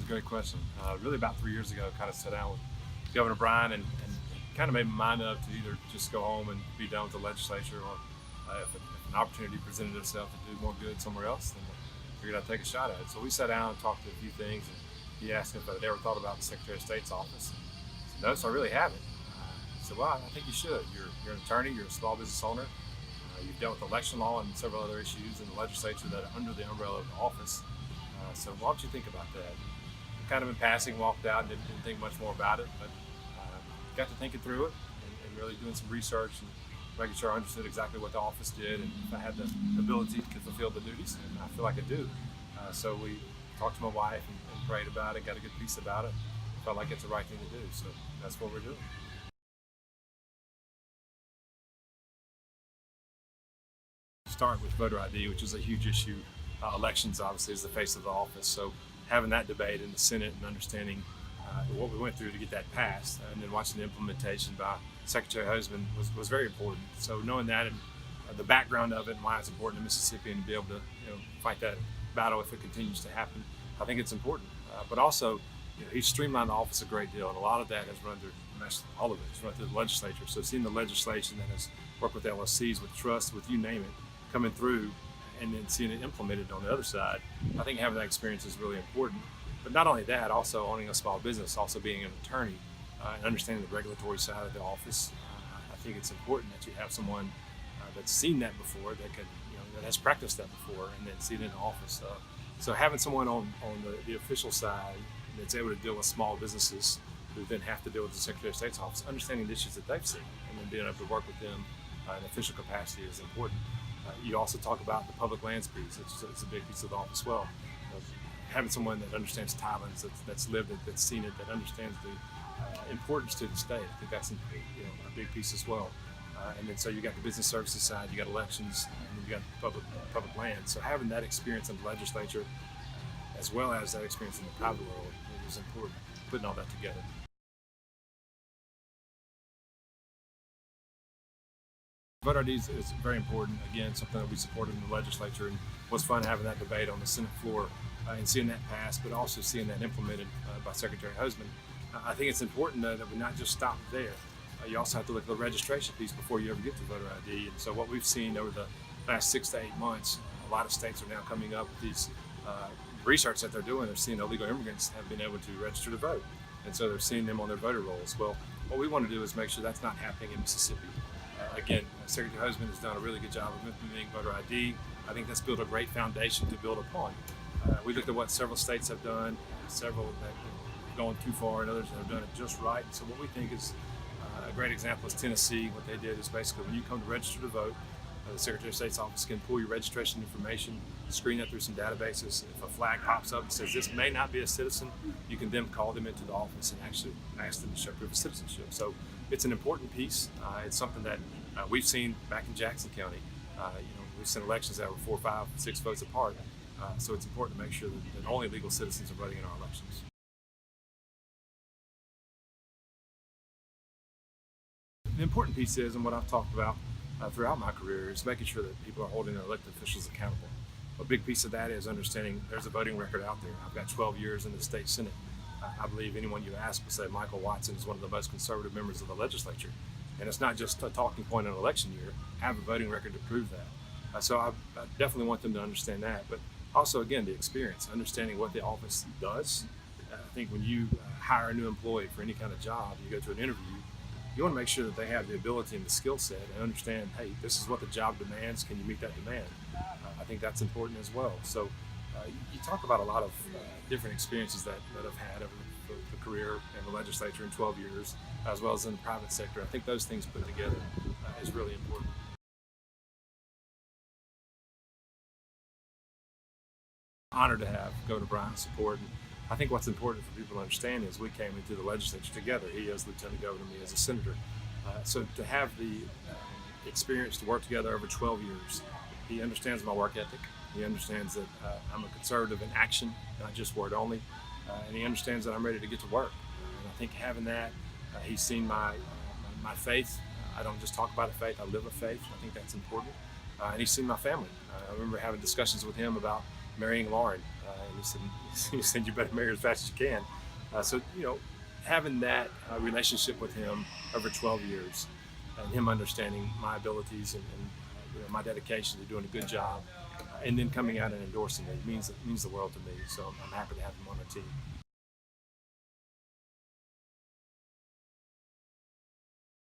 a great question. Really, about 3 years ago, kind of sat down with Governor Bryant and kind of made my mind up to either just go home and be done with the legislature, or if an opportunity presented itself to do more good somewhere else, then I figured I'd take a shot at it. So we sat down and talked to a few things, and he asked me if I'd ever thought about the Secretary of State's office. I said, no, so I really haven't. I said, well, I think you should. You're an attorney, you're a small business owner. You've dealt with election law and several other issues in the legislature that are under the umbrella of the office. So why don't you think about that? Kind of in passing, walked out and didn't think much more about it, but got to thinking through it and really doing some research and making sure I understood exactly what the office did and if I had the ability to fulfill the duties, and I feel like I do. So we talked to my wife and prayed about it, got a good piece about it, felt like it's the right thing to do, so that's what we're doing. Start with voter ID, which is a huge issue. Elections obviously is the face of the office, so having that debate in the Senate and understanding what we went through to get that passed, and then watching the implementation by Secretary Husband was very important. So knowing that and the background of it and why it's important to Mississippi and to be able to fight that battle if it continues to happen, I think it's important. But also, he's streamlined the office a great deal, and a lot of that has run through all of it has run through the legislature. So seeing the legislation that has worked with LSCs, with trust, with you name it, coming through, and then seeing it implemented on the other side, I think having that experience is really important. But not only that, also owning a small business, also being an attorney, and understanding the regulatory side of the office. I think it's important that you have someone that's seen that before, that can, that has practiced that before, and then see it in the office. So having someone on the official side that's able to deal with small businesses who then have to deal with the Secretary of State's office, understanding the issues that they've seen, and then being able to work with them in official capacity is important. You also talk about the public lands piece. It's a big piece of the office as well. Having someone that understands Thailand, that's lived it, that's seen it, that understands the importance to the state. I think that's a big piece as well. And then so you got the business services side, you got elections, and then you got public land. So having that experience in the legislature, as well as that experience in the private world, is important. Putting all that together. Voter ID is very important. Again, something that we supported in the legislature, and it was fun having that debate on the Senate floor and seeing that pass, but also seeing that implemented by Secretary Husband. I think it's important that we not just stop there. You also have to look at the registration piece before you ever get to voter ID. And so what we've seen over the last 6 to 8 months, a lot of states are now coming up with these research that they're doing. They're seeing illegal immigrants have been able to register to vote, and so they're seeing them on their voter rolls. Well, what we want to do is make sure that's not happening in Mississippi. Again, Secretary Husband has done a really good job of implementing voter ID. I think that's built a great foundation to build upon. We looked at what several states have done, several that have gone too far, and others that have done it just right. So what we think is a great example is Tennessee. What they did is basically when you come to register to vote, the Secretary of State's office can pull your registration information, screen that through some databases. If a flag pops up and says this may not be a citizen, you can then call them into the office and actually ask them to show proof of citizenship. So it's an important piece. It's something that we've seen back in Jackson County. We've seen elections that were 4, 5, 6 votes apart. So it's important to make sure that only legal citizens are voting in our elections. The important piece is, and what I've talked about throughout my career, is making sure that people are holding their elected officials accountable. A big piece of that is understanding there's a voting record out there. I've got 12 years in the state Senate. I believe anyone you ask will say Michael Watson is one of the most conservative members of the legislature. And it's not just a talking point in an election year. I have a voting record to prove that. So I definitely want them to understand that. But also, again, the experience, understanding what the office does. I think when you hire a new employee for any kind of job, you go to an interview, you want to make sure that they have the ability and the skill set and understand, hey, this is what the job demands. Can you meet that demand? I think that's important as well. So you talk about a lot of different experiences that I've had over the career in the legislature in 12 years, as well as in the private sector. I think those things put together is really important. Honored to have Governor Bryant's support. And I think what's important for people to understand is we came into the legislature together. He as Lieutenant Governor, me as a senator. So to have the experience to work together over 12 years, he understands my work ethic. He understands that I'm a conservative in action, not just word only. And he understands that I'm ready to get to work. And I think having that, he's seen my faith. I don't just talk about a faith, I live a faith. I think that's important. And he's seen my family. I remember having discussions with him about marrying Lauren, and he said you better marry her as fast as you can. So having that relationship with him over 12 years, and him understanding my abilities and my dedication to doing a good job, and then coming out and endorsing me means the world to me. So I'm happy to have him on our team.